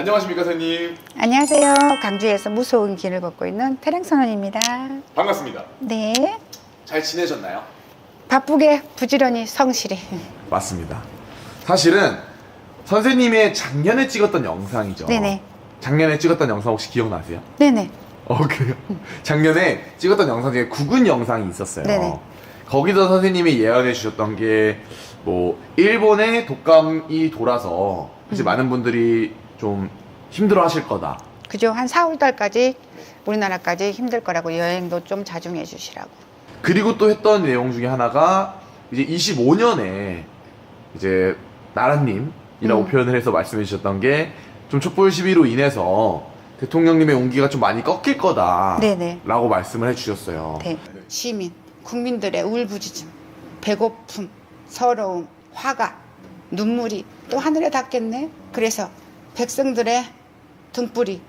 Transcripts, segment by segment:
안녕하십니까 선생님. 안녕하세요. 강주에서 무서운 길을 걷고 있는 태릉선원입니다. 반갑습니다. 네. 잘 지내셨나요? 바쁘게 부지런히 성실히. 맞습니다. 사실은 선생님의 작년에 찍었던 영상이죠. 네네. 작년에 찍었던 영상 혹시 기억나세요? 네네. 그래요? 작년에 찍었던 영상 중에 구근 영상이 있었어요. 네네. 거기서 선생님이 예언해 주셨던 게 뭐 일본의 독감이 돌아서 사실 많은 분들이 좀 힘들어 하실 거다. 그죠. 한 4, 5달까지 우리나라까지 힘들 거라고 여행도 좀 자중해 주시라고. 그리고 또 했던 내용 중에 하나가 이제 25년에 이제 나라님이라고 표현을 해서 말씀해 주셨던 게 좀 촛불 시위로 인해서 대통령님의 용기가 좀 많이 꺾일 거다 네네. 라고 말씀을 해 주셨어요. 네. 시민, 국민들의 울부짖음, 배고픔, 서러움, 화가, 눈물이 또 하늘에 닿겠네. 그래서 백성들의 등불이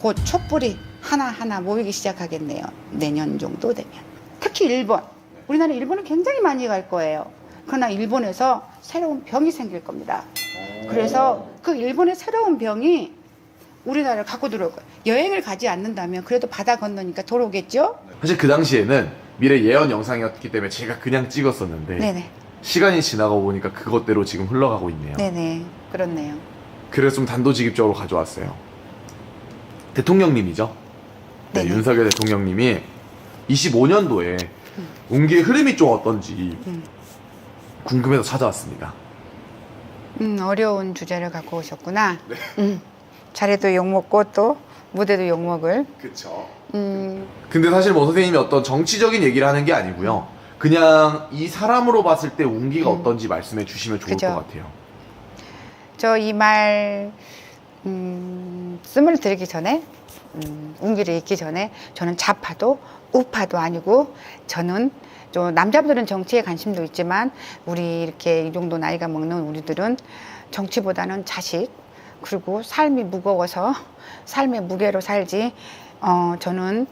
곧 촛불이 하나하나 모이기 시작하겠네요. 내년 정도 되면. 특히 일본. 우리나라 일본은 굉장히 많이 갈 거예요. 그러나 일본에서 새로운 병이 생길 겁니다. 그래서 그 일본의 새로운 병이 우리나라를 갖고 들어올 거예요. 여행을 가지 않는다면 그래도 바다 건너니까 돌아오겠죠? 사실 그 당시에는 미래 예언 영상이었기 때문에 제가 그냥 찍었었는데 네네. 시간이 지나고 보니까 그것대로 지금 흘러가고 있네요. 네네. 그렇네요. 그래서 좀 단도직입적으로 가져왔어요. 대통령님이죠. 네, 네네. 윤석열 대통령님이 25년도에 운기의 흐름이 좀 어떤지 궁금해서 찾아왔습니다. 어려운 주제를 갖고 오셨구나. 잘해도 욕먹고 또 무대도 욕먹을. 그쵸. 음, 근데 사실 뭐 선생님이 어떤 정치적인 얘기를 하는 게 아니고요. 그냥 이 사람으로 봤을 때 운기가 어떤지 말씀해 주시면 좋을 그죠. 것 같아요. 저 이 말 씀을 들기 전에 운기를 읽기 전에 저는 좌파도 우파도 아니고 저는 좀 남자분들은 정치에 관심도 있지만 우리 이렇게 이 정도 나이가 먹는 우리들은 정치보다는 자식 그리고 삶이 무거워서 삶의 무게로 살지 저는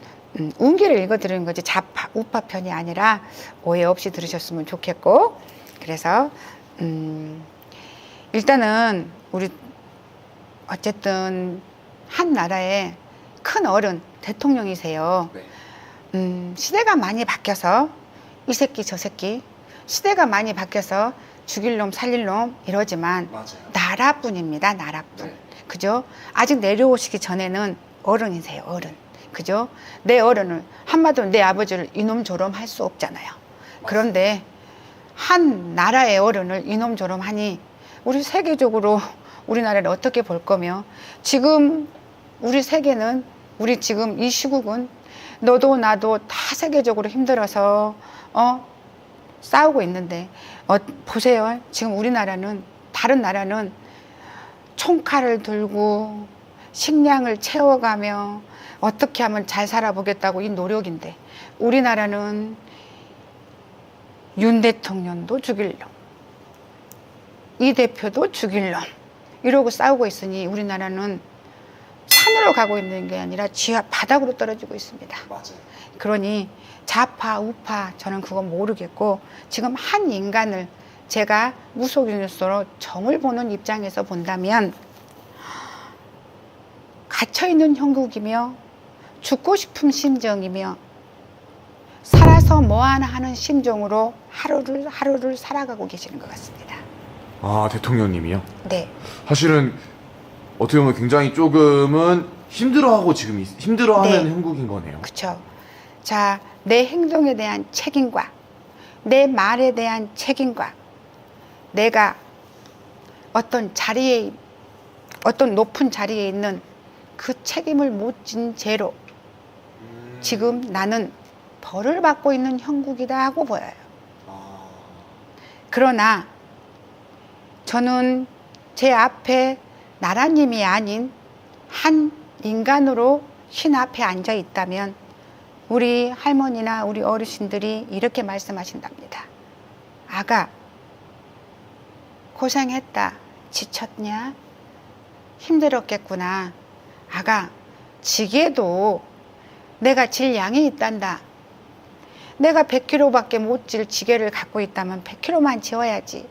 운기를 읽어 드리는 거지 좌파 우파 편이 아니라 오해 없이 들으셨으면 좋겠고 그래서 일단은 우리 어쨌든 한 나라의 큰 어른 대통령이세요. 네. 시대가 많이 바뀌어서 이 새끼 저 새끼 시대가 많이 바뀌어서 죽일 놈 살릴 놈 이러지만 맞아요. 나라뿐입니다. 나라뿐. 네. 그죠? 아직 내려오시기 전에는 어른이세요. 어른. 그죠? 내 어른을 한마디로 내 아버지를 이놈저놈 할 수 없잖아요. 그런데 한 나라의 어른을 이놈저놈 하니 우리 세계적으로 우리나라를 어떻게 볼 거며 지금 우리 세계는 우리 지금 이 시국은 너도 나도 다 세계적으로 힘들어서 싸우고 있는데 보세요. 지금 우리나라는 다른 나라는 총칼을 들고 식량을 채워가며 어떻게 하면 잘 살아보겠다고 이 노력인데 우리나라는 윤 대통령도 죽일 놈, 이 대표도 죽일 놈 이러고 싸우고 있으니 우리나라는 산으로 가고 있는 게 아니라 지하 바닥으로 떨어지고 있습니다. 맞아요. 그러니 좌파 우파 저는 그건 모르겠고 지금 한 인간을 제가 무속인으로서 점을 보는 입장에서 본다면 갇혀있는 형국이며 죽고 싶은 심정이며 살아서 뭐하나 하는 심정으로 하루를 살아가고 계시는 것 같습니다. 아, 대통령님이요? 네. 사실은 어떻게 보면 굉장히 조금은 힘들어하고 지금 힘들어하는 네. 형국인 거네요. 그렇죠. 자, 내 행동에 대한 책임과 내 말에 대한 책임과 내가 어떤 자리에 어떤 높은 자리에 있는 그 책임을 못 진 채로 지금 나는 벌을 받고 있는 형국이다 하고 보여요. 그러나 저는 제 앞에 나라님이 아닌 한 인간으로 신 앞에 앉아 있다면 우리 할머니나 우리 어르신들이 이렇게 말씀하신답니다. 아가, 고생했다. 지쳤냐? 힘들었겠구나. 아가, 지게도 내가 질 양이 있단다. 내가 100kg밖에 못 질 지게를 갖고 있다면 100kg만 지어야지.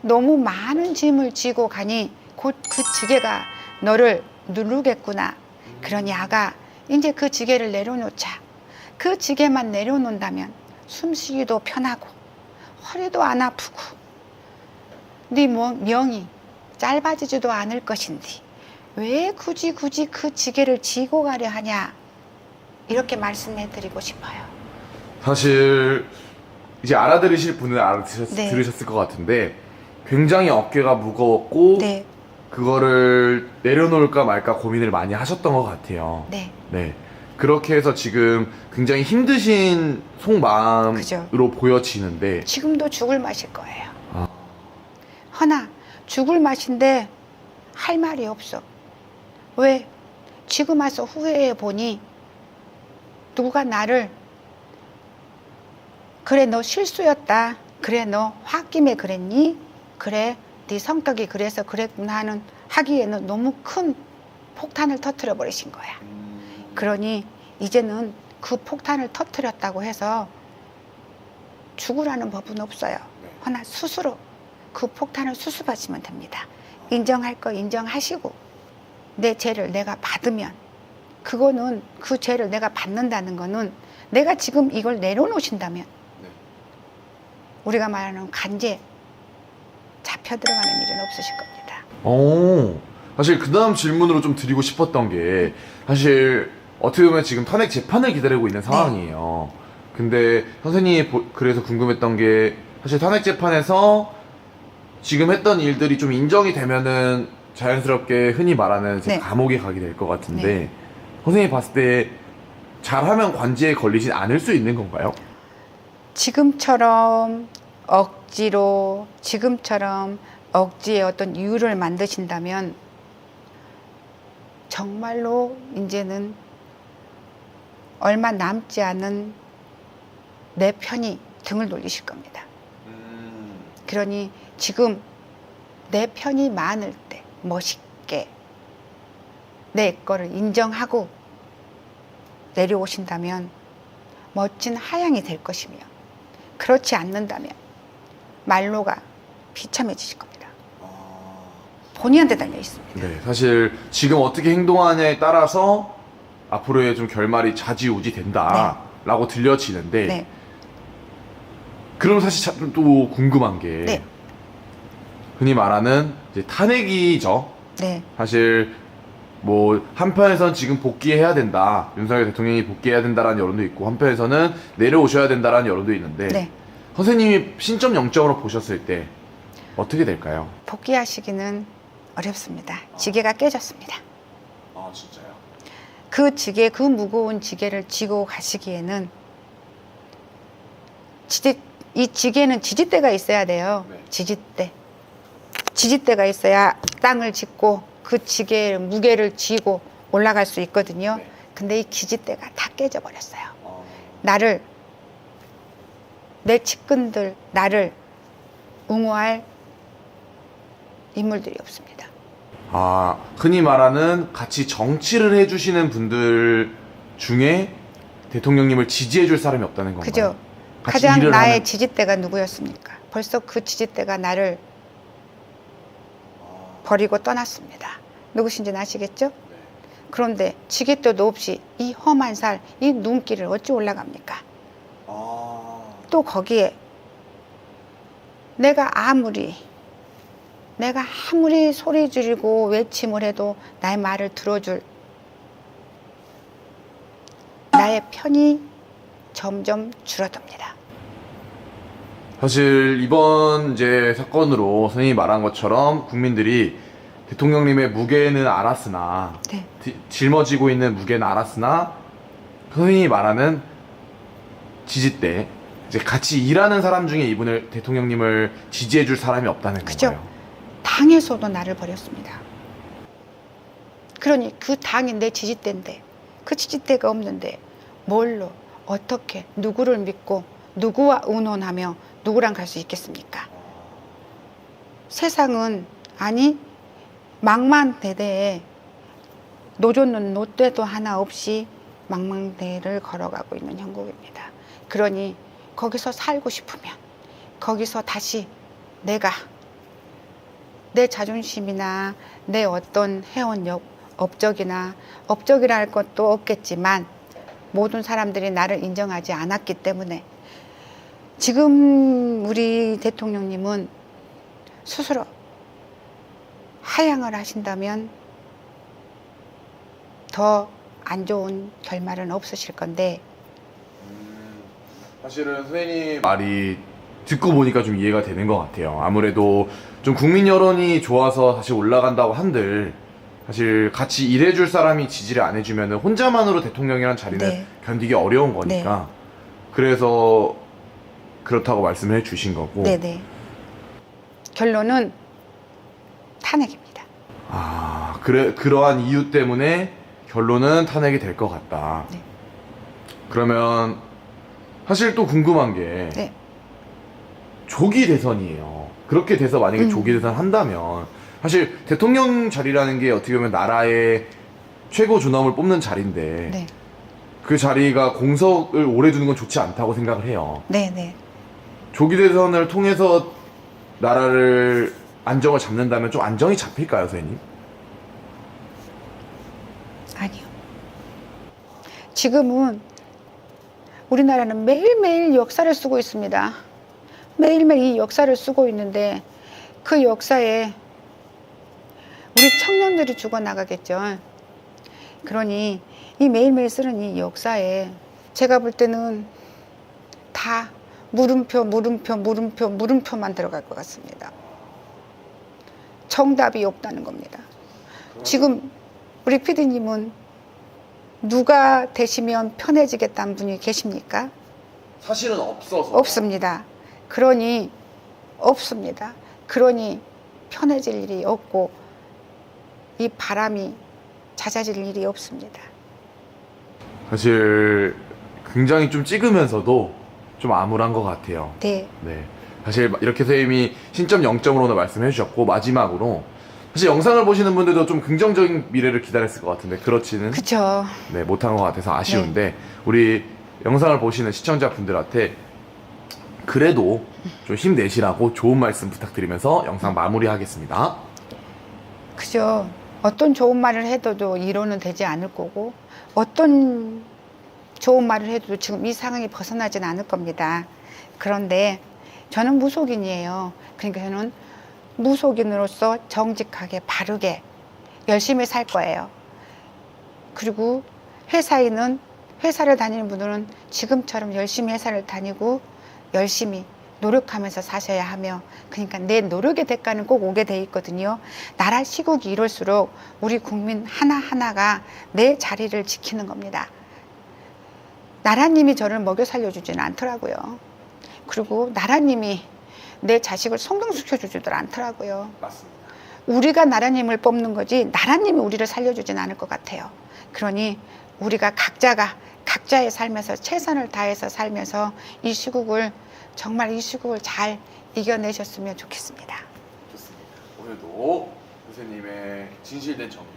너무 많은 짐을 지고 가니 곧 그 지게가 너를 누르겠구나. 그러니 아가 이제 그 지게를 내려놓자. 그 지게만 내려놓는다면 숨쉬기도 편하고 허리도 안 아프고 네 명이 짧아지지도 않을 것인데 왜 굳이 그 지게를 지고 가려 하냐, 이렇게 말씀해 드리고 싶어요. 사실 이제 알아들으실 분은 네. 들으셨을 것 같은데 굉장히 어깨가 무거웠고 네, 그거를 내려놓을까 말까 고민을 많이 하셨던 것 같아요. 네, 네. 그렇게 해서 지금 굉장히 힘드신 속마음으로 그죠. 보여지는데 지금도 죽을 맛일 거예요. 아. 허나 죽을 맛인데 할 말이 없어. 왜? 지금 와서 후회해 보니 누가 나를 그래 너 실수였다, 그래 너 홧김에 그랬니, 그래 네 성격이 그래서 그랬구나 하는 하기에는 너무 큰 폭탄을 터뜨려 버리신 거야. 그러니 이제는 그 폭탄을 터뜨렸다고 해서 죽으라는 법은 없어요. 허나 스스로 그 폭탄을 수습하시면 됩니다. 인정할 거 인정하시고 내 죄를 내가 받으면, 그거는 그 죄를 내가 받는다는 거는 내가 지금 이걸 내려놓으신다면 우리가 말하는 간제 잡혀 들어가는 일은 없으실 겁니다. 사실 그 다음 질문으로 좀 드리고 싶었던 게 사실 어떻게 보면 지금 탄핵 재판을 기다리고 있는 상황이에요. 근데 선생님이 그래서 궁금했던 게 사실 탄핵 재판에서 지금 했던 일들이 좀 인정이 되면은 자연스럽게 흔히 말하는 이제 네. 감옥에 가게 될 것 같은데 네. 선생님이 봤을 때 잘하면 관제에 걸리진 않을 수 있는 건가요? 지금처럼 억지의 어떤 이유를 만드신다면 정말로 이제는 얼마 남지 않은 내 편이 등을 돌리실 겁니다. 그러니 지금 내 편이 많을 때 멋있게 내 거를 인정하고 내려오신다면 멋진 하양이 될 것이며, 그렇지 않는다면 말로가 비참해지실 겁니다. 본인한테 달려 있습니다. 네, 사실 지금 어떻게 행동하냐에 따라서 앞으로의 좀 결말이 좌지우지 된다라고 들려지는데 네. 그럼 사실 또 궁금한 게 네. 흔히 말하는 이제 탄핵이죠. 네. 사실 뭐 한편에선 지금 복귀해야 된다, 윤석열 대통령이 복귀해야 된다라는 여론도 있고 한편에서는 내려오셔야 된다라는 여론도 있는데 네. 선생님이 신점 0점으로 보셨을 때 어떻게 될까요? 복귀하시기는 어렵습니다. 지게가 깨졌습니다. 아 진짜요? 그 지게, 그 무거운 지게를 지고 가시기에는 이 지게는 지지대가 있어야 돼요. 네. 지지대가 있어야 땅을 짚고 그 지게의 무게를 쥐고 올라갈 수 있거든요. 네. 근데 이 지지대가 다 깨져 버렸어요. 나를, 내 측근들, 나를 옹호할 인물들이 없습니다. 아, 흔히 말하는 같이 정치를 해주시는 분들 중에 대통령님을 지지해줄 사람이 없다는 건가요? 그죠? 같이 가장 일을 나의 하는... 지지대가 누구였습니까? 벌써 그 지지대가 나를 버리고 떠났습니다. 누구신지는 아시겠죠? 그런데 지렛대도 없이 이 험한 살, 이 눈길을 어찌 올라갑니까? 또 거기에 내가 아무리 소리 지르고 외침을 해도 나의 말을 들어줄 나의 편이 점점 줄어듭니다. 사실 이번 이제 사건으로 선생님이 말한 것처럼 국민들이 대통령님의 무게는 알았으나 네. 짊어지고 있는 무게는 알았으나 선생님이 말하는 지지대, 이제 같이 일하는 사람 중에 이분을 대통령님을 지지해줄 사람이 없다는 그죠? 건가요? 당에서도 나를 버렸습니다. 그러니 그 당이 내 지지대인데 그 지지대가 없는데 뭘로, 어떻게, 누구를 믿고 누구와 의논하며 누구랑 갈 수 있겠습니까? 세상은, 아니 망망대대에 노조는 노대도 하나 없이 망망대해를 걸어가고 있는 형국입니다. 그러니 거기서 살고 싶으면 거기서 다시 내 자존심이나 내 어떤 해온 업적이라 할 것도 없겠지만 모든 사람들이 나를 인정하지 않았기 때문에 지금 우리 대통령님은 스스로 하향을 하신다면 더 안 좋은 결말은 없으실 건데 사실은 선생님 말이 듣고 보니까 좀 이해가 되는 것 같아요. 아무래도 좀 국민 여론이 좋아서 다시 올라간다고 한들 사실 같이 일해줄 사람이 지지를 안 해주면 혼자만으로 대통령이라는 자리는 네. 견디기 어려운 거니까 그래서 그렇다고 말씀을 해주신 거고. 네네. 결론은 탄핵입니다. 아, 그러한 이유 때문에 결론은 탄핵이 될 것 같다. 네. 그러면 사실 또 궁금한 게 네. 조기 대선이에요. 그렇게 돼서 만약에 조기 대선 한다면 사실 대통령 자리라는 게 어떻게 보면 나라의 최고 존엄을 뽑는 자리인데 네. 그 자리가 공석을 오래 두는 건 좋지 않다고 생각을 해요. 네네. 조기 대선을 통해서 나라를 안정을 잡는다면 좀 안정이 잡힐까요, 선생님? 아니요. 지금은 우리나라는 매일매일 역사를 쓰고 있습니다. 매일매일 이 역사를 쓰고 있는데 그 역사에 우리 청년들이 죽어나가겠죠. 그러니 이 매일매일 쓰는 이 역사에 제가 볼 때는 다 물음표만 들어갈 것 같습니다. 정답이 없다는 겁니다. 지금 우리 PD님은 누가 되시면 편해지겠다는 분이 계십니까? 사실은 없어서. 없습니다. 그러니 없습니다. 그러니 편해질 일이 없고 이 바람이 잦아질 일이 없습니다. 사실 굉장히 좀 찍으면서도 좀 암울한 것 같아요. 네. 네. 사실 이렇게 선생님이 신점 0점으로는 말씀해 주셨고 마지막으로 사실 영상을 보시는 분들도 좀 긍정적인 미래를 기다렸을 것 같은데 그렇지는 그쵸. 네, 못한 것 같아서 아쉬운데 우리 영상을 보시는 시청자분들한테 그래도 좀 힘내시라고 좋은 말씀 부탁드리면서 영상 마무리하겠습니다. 그죠. 어떤 좋은 말을 해도 이론은 되지 않을 거고 어떤 좋은 말을 해도 지금 이 상황이 벗어나진 않을 겁니다. 그런데 저는 무속인이에요. 그러니까 저는 무속인으로서 정직하게 바르게 열심히 살 거예요. 그리고 회사를 다니는 분들은 지금처럼 열심히 회사를 다니고 열심히 노력하면서 사셔야 하며 그러니까 내 노력의 대가는 꼭 오게 돼 있거든요. 나라 시국이 이럴수록 우리 국민 하나하나가 내 자리를 지키는 겁니다. 나라님이 저를 먹여 살려주지는 않더라고요. 그리고 나라님이 내 자식을 성경시켜주지도 않더라고요. 맞습니다. 우리가 나라님을 뽑는 거지 나라님이 우리를 살려주진 않을 것 같아요. 그러니 우리가 각자가 각자의 삶에서 최선을 다해서 살면서 이 시국을 정말 이 시국을 잘 이겨내셨으면 좋겠습니다. 좋습니다. 오늘도 선생님의 진실된 정보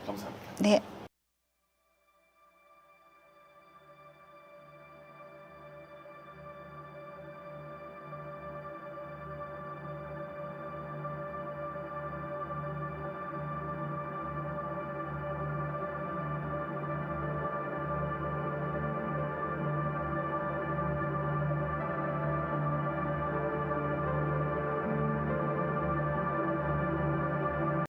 감사합니다. 네.